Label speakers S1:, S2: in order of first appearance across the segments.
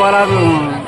S1: jualan.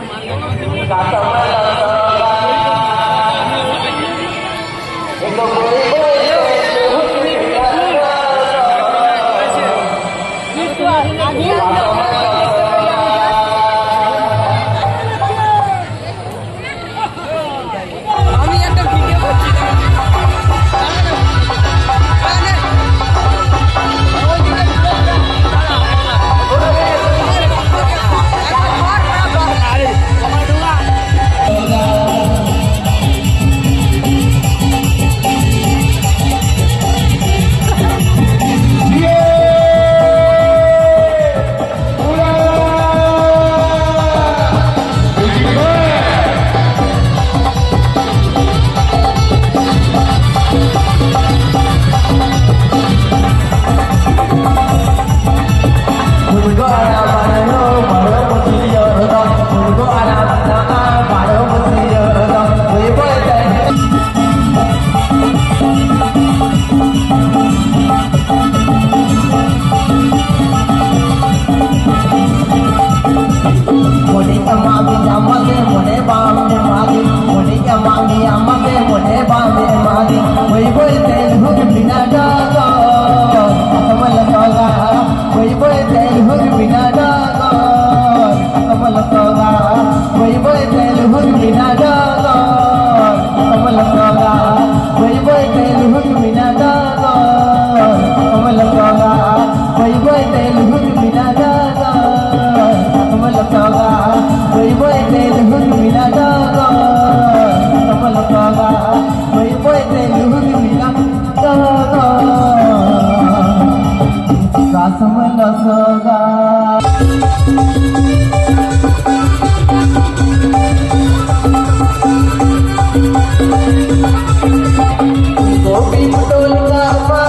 S2: Kopi putole ka ama,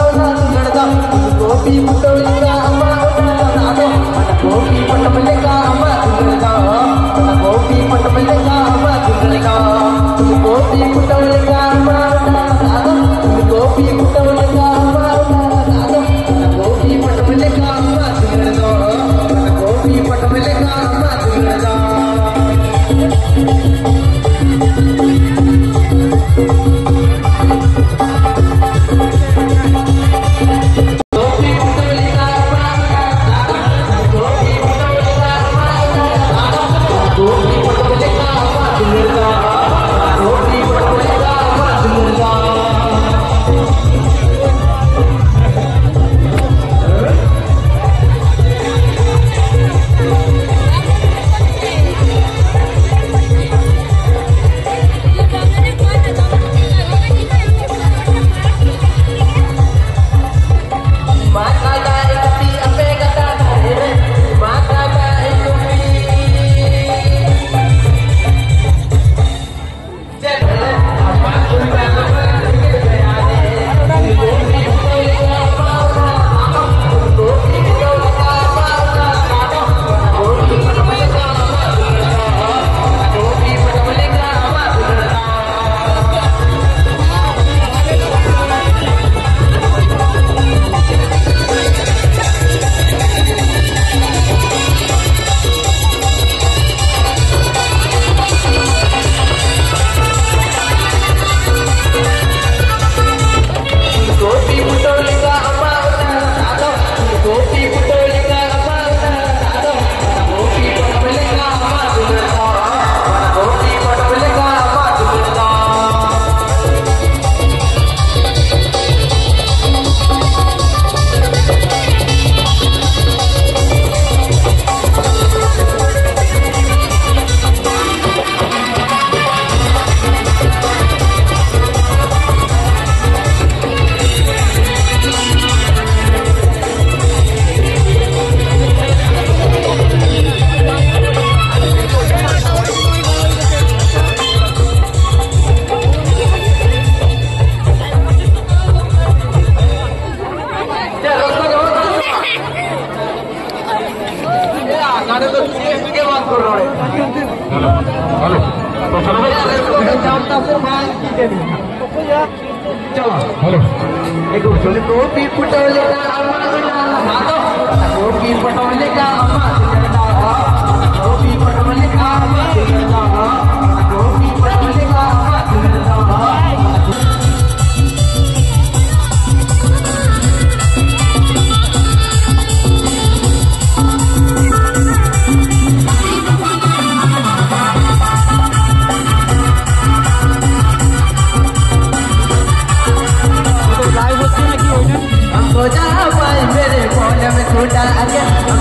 S2: kopi putole ka ama, kopi putole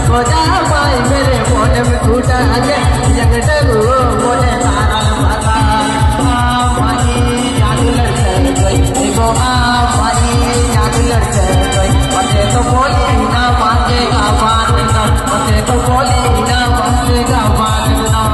S2: खोजा पाई मेरे मोन में टूटा के जग डगो मोने तारा पता माई जादू लड़ते गई देखो माई जादू लड़ते गई मते तो बोली ना मांगेगा बात ना मते तो बोली ना मांगेगा बात ना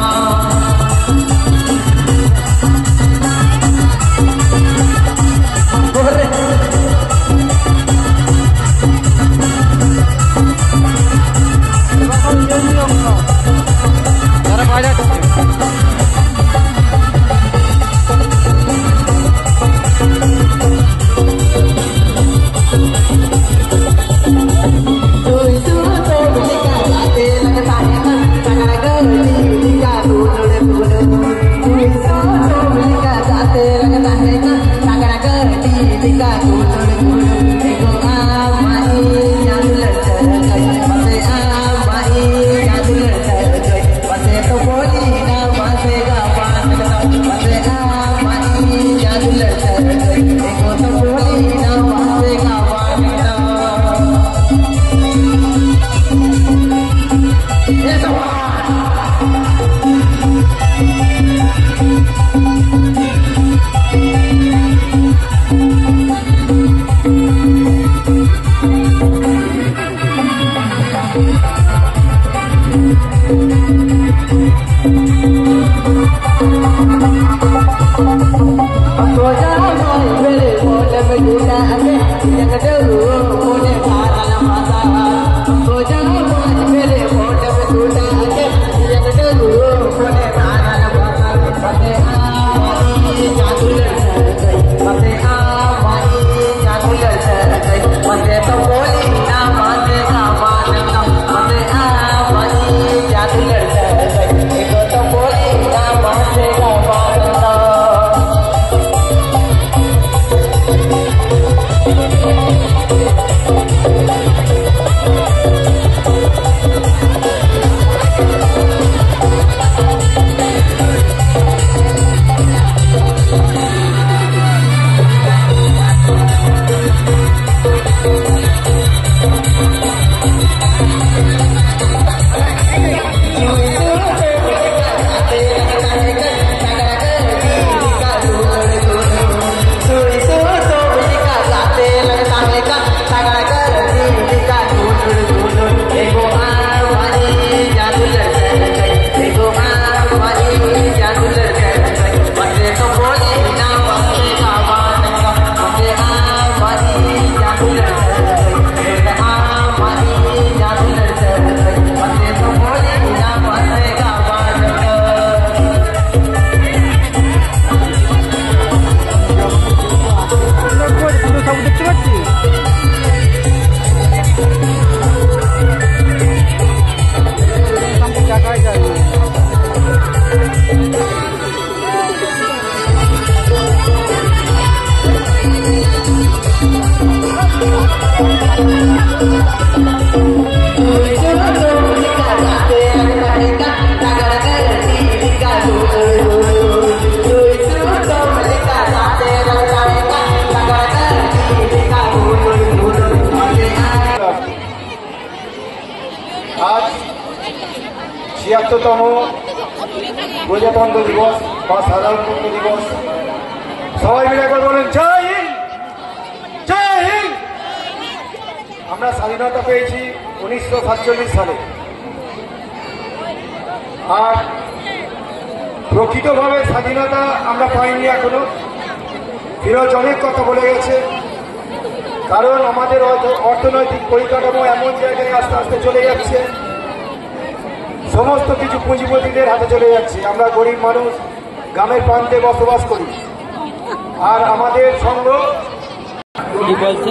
S1: ছিয়াত্তরতম প্রজাতন্ত্র দিবস বা সাধারণতন্ত্র দিবস সবাই মিলে একবার বলেন জয় হিন্দ জয় হিন্দ। আমরা স্বাধীনতা পেয়েছি 1947 সালে, আর প্রকৃতভাবে স্বাধীনতা আমরা পাইনি এখনো। ফিরোজ অনেক কথা বলে গেছে, কারণ আমাদের অর্থনৈতিক পরিকাঠামো এমন জায়গায় আস্তে আস্তে চলে যাচ্ছে, সমস্ত কিছু পুঁজিপতিদের হাতে চলে যাচ্ছে। আমরা গরিব মানুষ গ্রামের প্রান্তে বসবাস করি, আর আমাদের সঙ্গ কি বলছে